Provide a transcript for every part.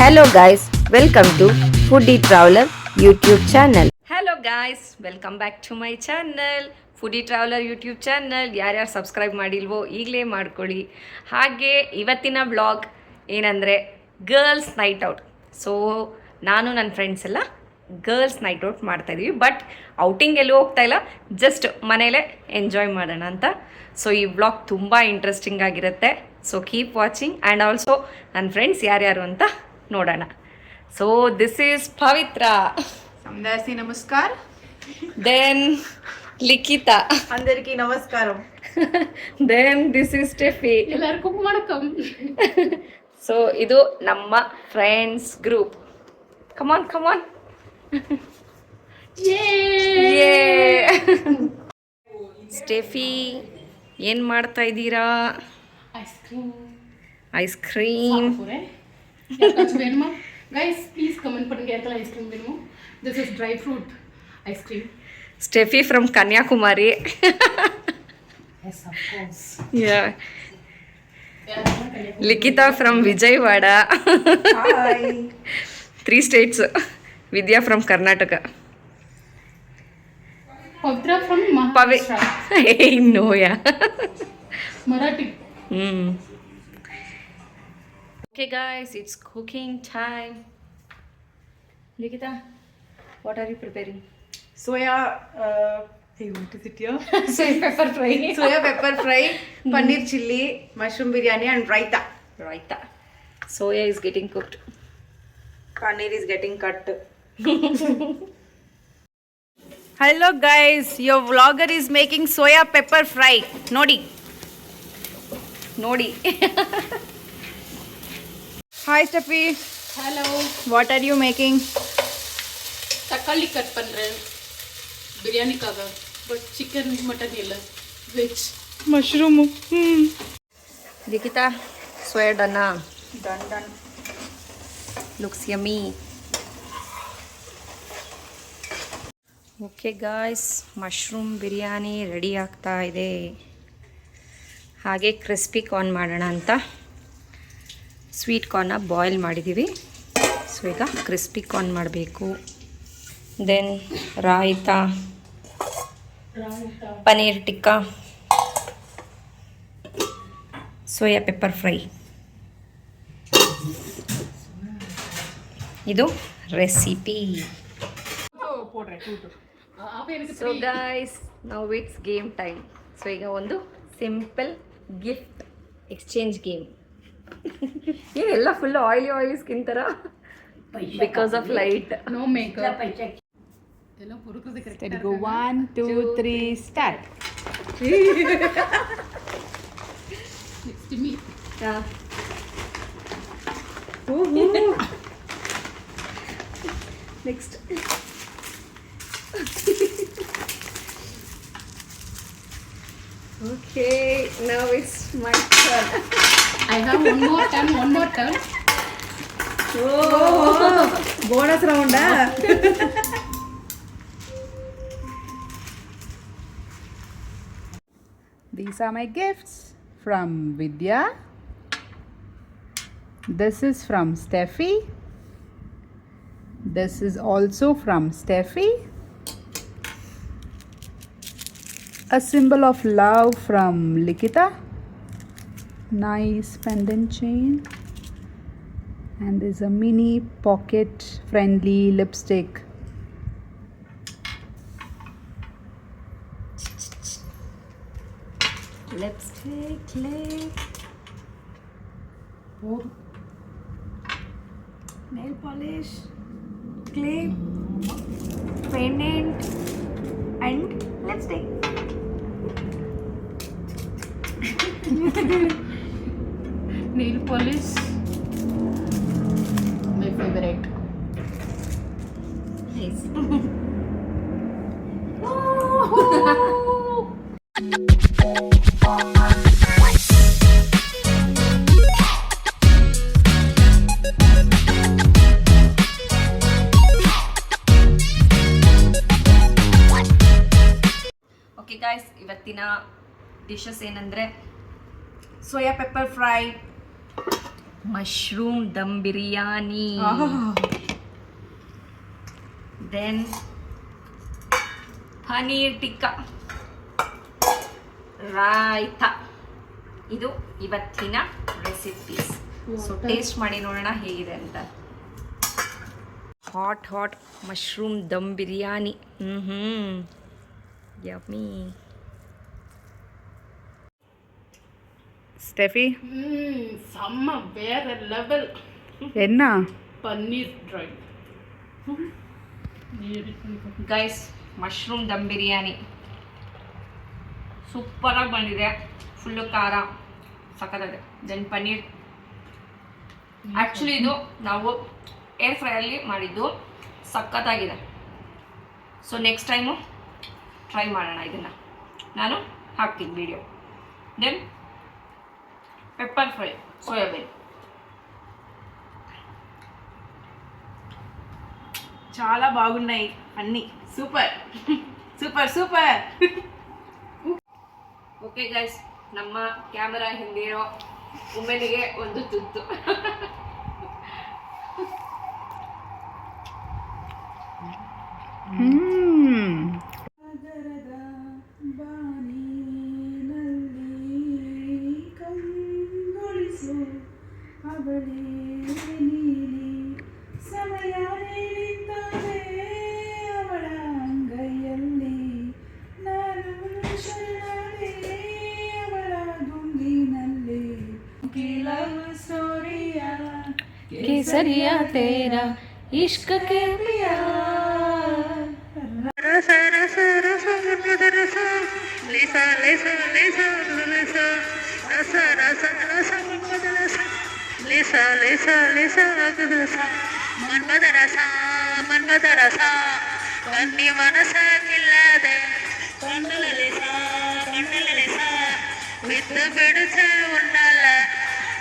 Hello guys, welcome to Foodie Traveler YouTube channel. Hello guys, welcome back to my channel. Foodie Traveler YouTube channel ಯಾರ್ಯಾರು subscribe ಮಾಡಿಲ್ವೋ ಈಗಲೇ ಮಾಡ್ಕೊಳ್ಳಿ. ಹಾಗೆ ಇವತ್ತಿನ vlog ಏನಂದರೆ girls night out. So ನಾನು ನನ್ನ friends ಎಲ್ಲ ಗರ್ಲ್ಸ್ ನೈಟ್ ಔಟ್ ಮಾಡ್ತಾಯಿದ್ದೀವಿ. ಬಟ್ ಔಟಿಂಗ್ ಎಲ್ಲೂ ಹೋಗ್ತಾ ಇಲ್ಲ, ಜಸ್ಟ್ ಮನೇಲೇ ಎಂಜಾಯ್ ಮಾಡೋಣ ಅಂತ. ಸೊ ಈ ವ್ಲಾಗ್ ತುಂಬ ಇಂಟ್ರೆಸ್ಟಿಂಗ್ ಆಗಿರುತ್ತೆ. So keep watching and also ನನ್ನ ಫ್ರೆಂಡ್ಸ್ ಯಾರ್ಯಾರು ಅಂತ ನೋಡೋಣ. ಸೊ ದಿಸ್ ಈಸ್ ಪವಿತ್ರ, అందరికీ నమస్కారం. ದೆನ್ ಲಿಖಿತಾ, అందరికీ నమస్కారం. Then this is Steffi. ಎಲ್ಲರಿಗೂ ವಣಕಂ. ಸೊ ಇದು ನಮ್ಮ friends group. Come on come on. Steffi ಏನು ಮಾಡ್ತಾ ಇದ್ದೀರಾ? Ice ice cream. கிரீம் யாருக்காச்சும் வேணுமா கைஸ்? ப்ளீஸ் கமெண்ட் பண்ணுங்க யாருக்கெல்லாம் ஐஸ்கிரீம் வேணுமோ. This is dry fruit ice cream. Steffi from Kanyakumari. Yes of course. Yeah. Likita from Vijayawada. Hi. 3 states. Vidya from Karnataka. Pavitra from Pavi. Maharashtra. Hey, no, yeah. Marathi. Okay, guys, it's cooking time. Likita, what are you preparing? Soya, hey, what is it here? Soy pepper fry. Soya pepper fry, paneer chilli, mushroom biryani and raita. Raita. Soya is getting cooked. Paneer is getting cut. Hello guys, your vlogger is making soya pepper fry. Nodi. Hi Steffi, hello. what are you making? தக்காளி cut பண்ணுறேன் பிரியாணிக்காக. But chicken mutton இல்லை, veg. Mushroom. Likita, soya dana. Done. Looks yummy. Okay guys, mushroom biryani ready ಆಗ್ತಾ ಇದೆ. ಹಾಗೆ crispy corn ಮಾಡೋಣ ಅಂತ sweet ಕಾರ್ನ boil ಮಾಡಿದ್ದೀವಿ. ಸೊ ಈಗ ಕ್ರಿಸ್ಪಿ ಕಾರ್ನ್ ಮಾಡಬೇಕು. Then raita, paneer tikka, soya pepper fry. ಇದು recipe. So guys, now it's game time. So ಈಗ ಒಂದು ಸಿಂಪಲ್ ಗಿಫ್ಟ್ ಎಕ್ಸ್ಚೇಂಜ್ ಗೇಮ್. ಏನೆಲ್ಲ ಫುಲ್ ಆಯಿಲಿ ಸ್ಕಿನ್ ಥರ, because of light. No makeup. ಎಲ್ಲ ಪುರುಕುದು correct. Go 1, 2, 3, start. Next me. Next Okay, now it's my turn. I have one more turn. Oh, bonus round. These are my gifts from Vidya. This is from Steffi. This is also from Steffi. A symbol of love from Likita. Nice pendant chain. And there's a mini pocket friendly lipstick. Lipstick, clip, nail polish, clip, pendant, and lipstick. Nail polish, my favorite. Nice. Okay guys, ಇವತ್ತಿನ dishes ಏನಂದರೆ soya pepper fry, mushroom dum biryani, then paneer tikka, raita. ಇದು ಇವತ್ತಿನ recipes. So taste ಮಾಡಿ ನೋಡೋಣ ಹೇಗಿದೆ ಅಂತ. Hot mushroom dum biryani. Yummy. Steffi ಸಮ್ಮ ಬೇರೆ level. ಎನ್ನ paneer dry guys, mushroom dum biryani ಸೂಪರಾಗಿ ಬಂದಿದೆ. ಫುಲ್ಲು ಖಾರ ಸಕ್ಕತ್ತಾಗಿದೆ. ದೆನ್ ಪನ್ನೀರ್, ಆ್ಯಕ್ಚುಲಿ ಇದು ನಾವು ಏರ್ ಫ್ರೈಯಲ್ಲಿ ಮಾಡಿದ್ದು, ಸಖತ್ತಾಗಿದೆ. ಸೊ ನೆಕ್ಸ್ಟ್ ಟೈಮು ಟ್ರೈ ಮಾಡೋಣ ಇದನ್ನು, ನಾನು ಹಾಕ್ತೀನಿ video. Then pepper fry soybean, చాలా బాగున్నాయి అన్నీ. Super super super. Okay guys, ನಮ್ಮ ಕ್ಯಾಮರಾ ಹಿಂದಿರೋ ಉಮ್ಮೆನಿಗೆ ಒಂದು ತುತ್ತು. केसरिया तेरा इश्क के पिया रस रस रस रस लेसा लेसा लेसा लेसा रस रस रस लेसा लेसा लेसा मन्मद रसा कन्नी मनस किल्लादे कन्नुल लेसा विद्द बिडुचे उंडाल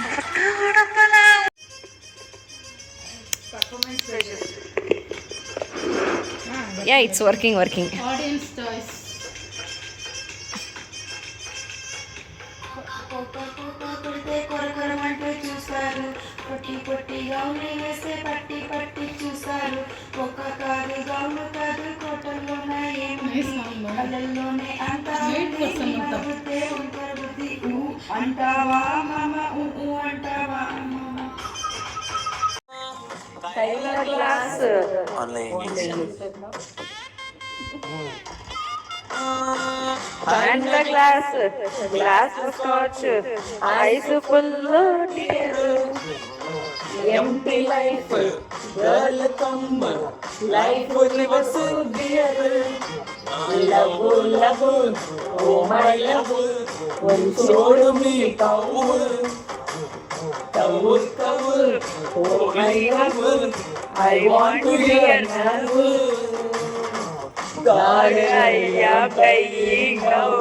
पुट्ट उडंबल. Yeah, it's working. Audience choice. కొరకొరమంటూ చూస్తారు, పొట్టి గౌని వేస్తే పట్టి చూస్తారు. ఒక్క కాదు గౌను కాదు, కోటల్లోనే ఏమి కళ్ళల్లోనే అంతా బుద్ధి అంటావా మామ, అంటావా మామ. Glass. And the glass scotch, eyes full tears, empty life, girl come, life was dear, love, oh my love, one showed me cover, oh my love, I want to hear now. God, I am playing now.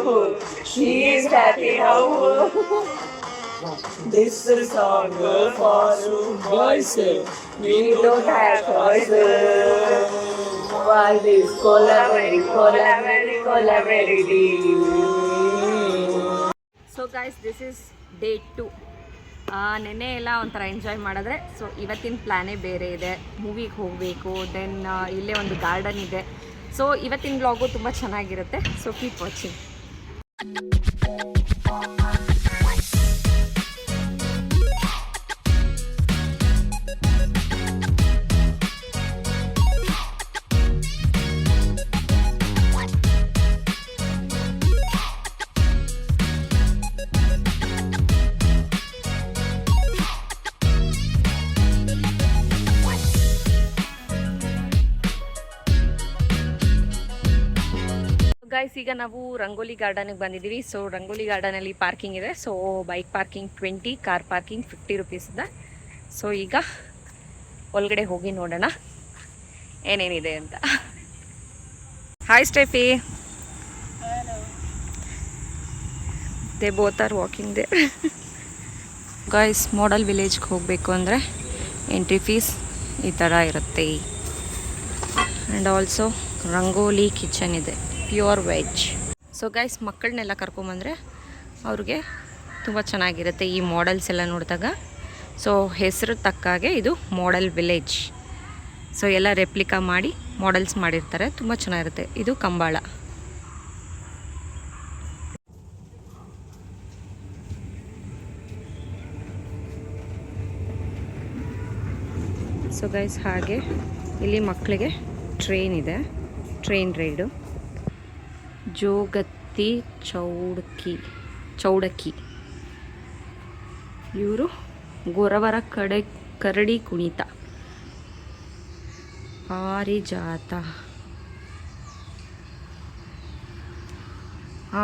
She is happy now. This is song for you boys. We don't have choice. While this collaborating. So guys, this is day 2. ನೆನ್ನೆ ಎಲ್ಲ ಒಂಥರ enjoy ಮಾಡಿದ್ರೆ, so ಇವತ್ತಿನ ಪ್ಲ್ಯಾನೇ ಬೇರೆ ಇದೆ. ಮೂವಿಗೆ ಹೋಗಬೇಕು, then ಇಲ್ಲೇ ಒಂದು ಗಾರ್ಡನ್ ಇದೆ. ಸೊ ಇವತ್ತಿನ ವ್ಲಾಗು ತುಂಬ ಚೆನ್ನಾಗಿರುತ್ತೆ. So keep watching. ಗೈಸ್, ಈಗ ನಾವು ರಂಗೋಲಿ ಗಾರ್ಡನ್ಗೆ ಬಂದಿದ್ದೀವಿ. ಸೊ ರಂಗೋಲಿ ಗಾರ್ಡನಲ್ಲಿ ಪಾರ್ಕಿಂಗ್ ಇದೆ. So bike parking 20, car parking 50 rupees ಇದೆ. ಸೊ ಈಗ ಒಳಗಡೆ ಹೋಗಿ ನೋಡೋಣ ಏನೇನಿದೆ ಅಂತ. Hi Steffi. They both are walking they. Guys, model ವಿಲೇಜ್ಗೆ ಹೋಗಬೇಕು ಅಂದರೆ ಎಂಟ್ರಿ ಫೀಸ್ ಈ ಥರ ಇರುತ್ತೆ. ಆ್ಯಂಡ್ ಆಲ್ಸೋ ರಂಗೋಲಿ ಕಿಚನ್ ಇದೆ, ಪ್ಯೂರ್ ವೆಜ್. ಸೊ ಗೈಸ್, ಮಕ್ಕಳನ್ನೆಲ್ಲ ಕರ್ಕೊಂಬಂದರೆ ಅವ್ರಿಗೆ ತುಂಬ ಚೆನ್ನಾಗಿರುತ್ತೆ ಈ ಮಾಡೆಲ್ಸ್ ಎಲ್ಲ ನೋಡಿದಾಗ. ಸೊ ಹೆಸರು ತಕ್ಕಾಗೆ ಇದು ಮಾಡೆಲ್ ವಿಲೇಜ್. ಸೊ ಎಲ್ಲ ರೆಪ್ಲಿಕಾ ಮಾಡಿ ಮಾಡೆಲ್ಸ್ ಮಾಡಿರ್ತಾರೆ, ತುಂಬ ಚೆನ್ನಾಗಿರುತ್ತೆ. ಇದು ಕಂಬಾಳ. ಸೊ ಗೈಸ್, ಹಾಗೆ ಇಲ್ಲಿ ಮಕ್ಕಳಿಗೆ ಟ್ರೈನ್ ಇದೆ, ಟ್ರೈನ್ ರೈಡು. ಜೋಗತಿ ಚೌಡಕಿ ಇವರು ಗೊರವರ ಕರಡಿ ಕುಣಿತ. ಪಾರಿಜಾತ,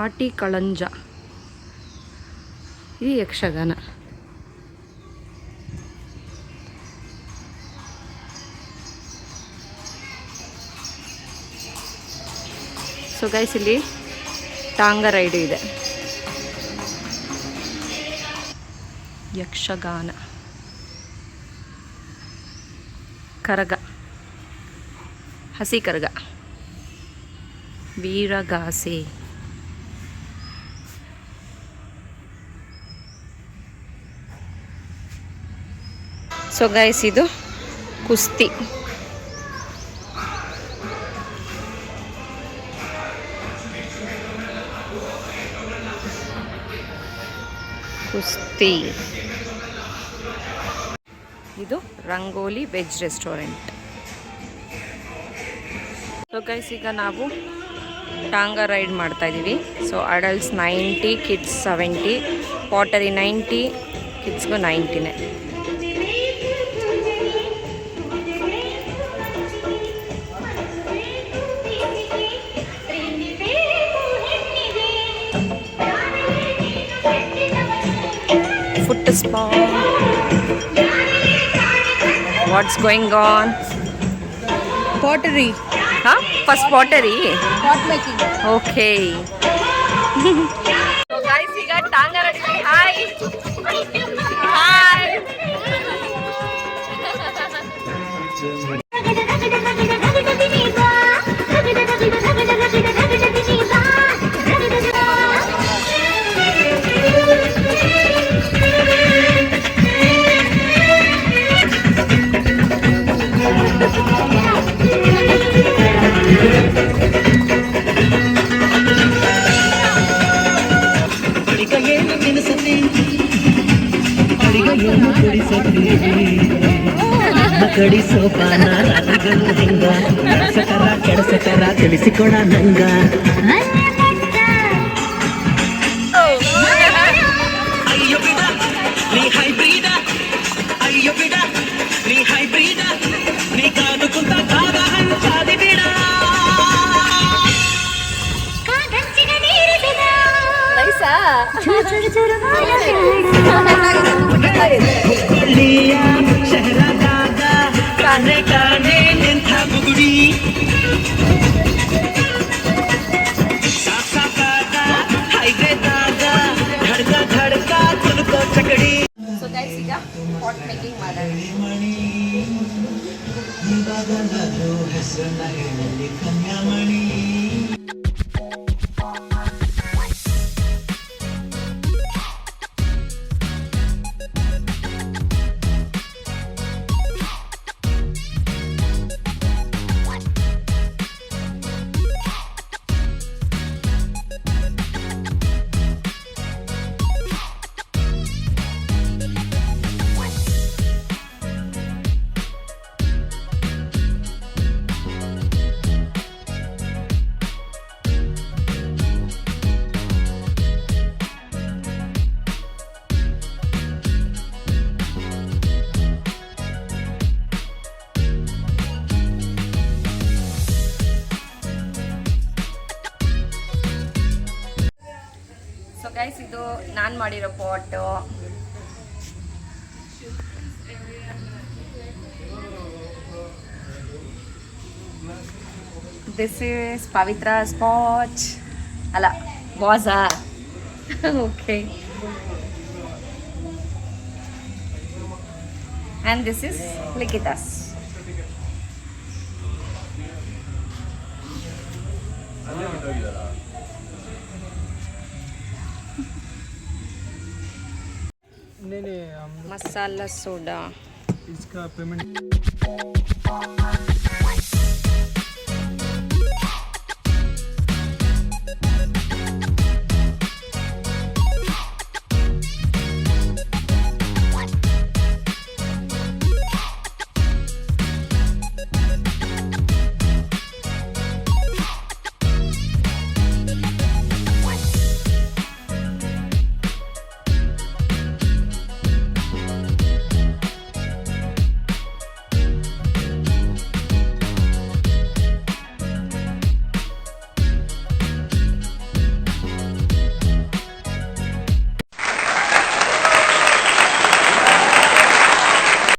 ಆಟಿ ಕಳಂಜ, ಇದು ಯಕ್ಷಗಾನ. ಸೊ ಗೈಸ್, ಇಲ್ಲಿ ಟಾಂಗ ರೈಡು ಇದೆ. ಯಕ್ಷಗಾನ, ಕರಗ, ಹಸಿ ಕರಗ, ವೀರಗಾಸೆ, ಸೊ ಗೈಸ್ ಇದು ಕುಸ್ತಿ. ಕುಸ್ತಿ. ಇದು rangoli veg restaurant. So guys, ಈಗ ನಾವು ಟಾಂಗ ರೈಡ್ ಮಾಡ್ತಾ ಇದ್ದೀವಿ. So adults 90, kids 70, pottery 90, ಕಿಡ್ಸ್ಗೂ 90ನೇ. Foot spa. What's going on? Pottery. Huh? First pottery? Pot making. Okay. So guys, we got Tanga ready. Hi. Hi. ಕಡಿ ಸೋಪಾನ ರಾಗಗಳು ಹಿಂಗ ನಡೆಸಕರ ಕೆಡಸಕರ ತಿಳಿಸಿಕೊಡ ನಂಗ. ಅಯ್ಯೋ ಬಿಡ ನೀ ಹೈಬ್ರಿಡ, ಅಯ್ಯೋ ಬಿಡ ನೀ ಹೈಬ್ರಿಡ, ನೀ ಕಾದು ಕುಂತ ಕಾದ ಹಂಚಾದಿ ಬಿಡ. ಹುಬ್ಬಳ್ಳಿಯ ಶಹರದಾಗ ಕಾನೆ ಕಾನೆ ನಿಂತ ಬುಗುಡಿ, ಸಾಕಾದ ಹೈವೇದಾಗ ಧಡ್ಕ ಧಡ್ಕ ತುಳುಕೋ ಚಕಡಿ. ಸೊ ಗೈಸ್, ಈಗ ಪಾಟ್ ಮೇಕಿಂಗ್ ಮಾಡೋಣ. ಹೆಸರನ್ನ ಹೇಳಲಿ ಕನ್ಯಾಮಣಿ. ಸೊ ಗೈಸ್, ಇದು ನಾನು ಮಾಡಿರೋ pot. This is Pavitra's pot. ಅಲ್ಲ, ವಾಸಾ. Okay. And this is Likhita's. नहीं नहीं हम मसाला सोडा इसका पेमेंट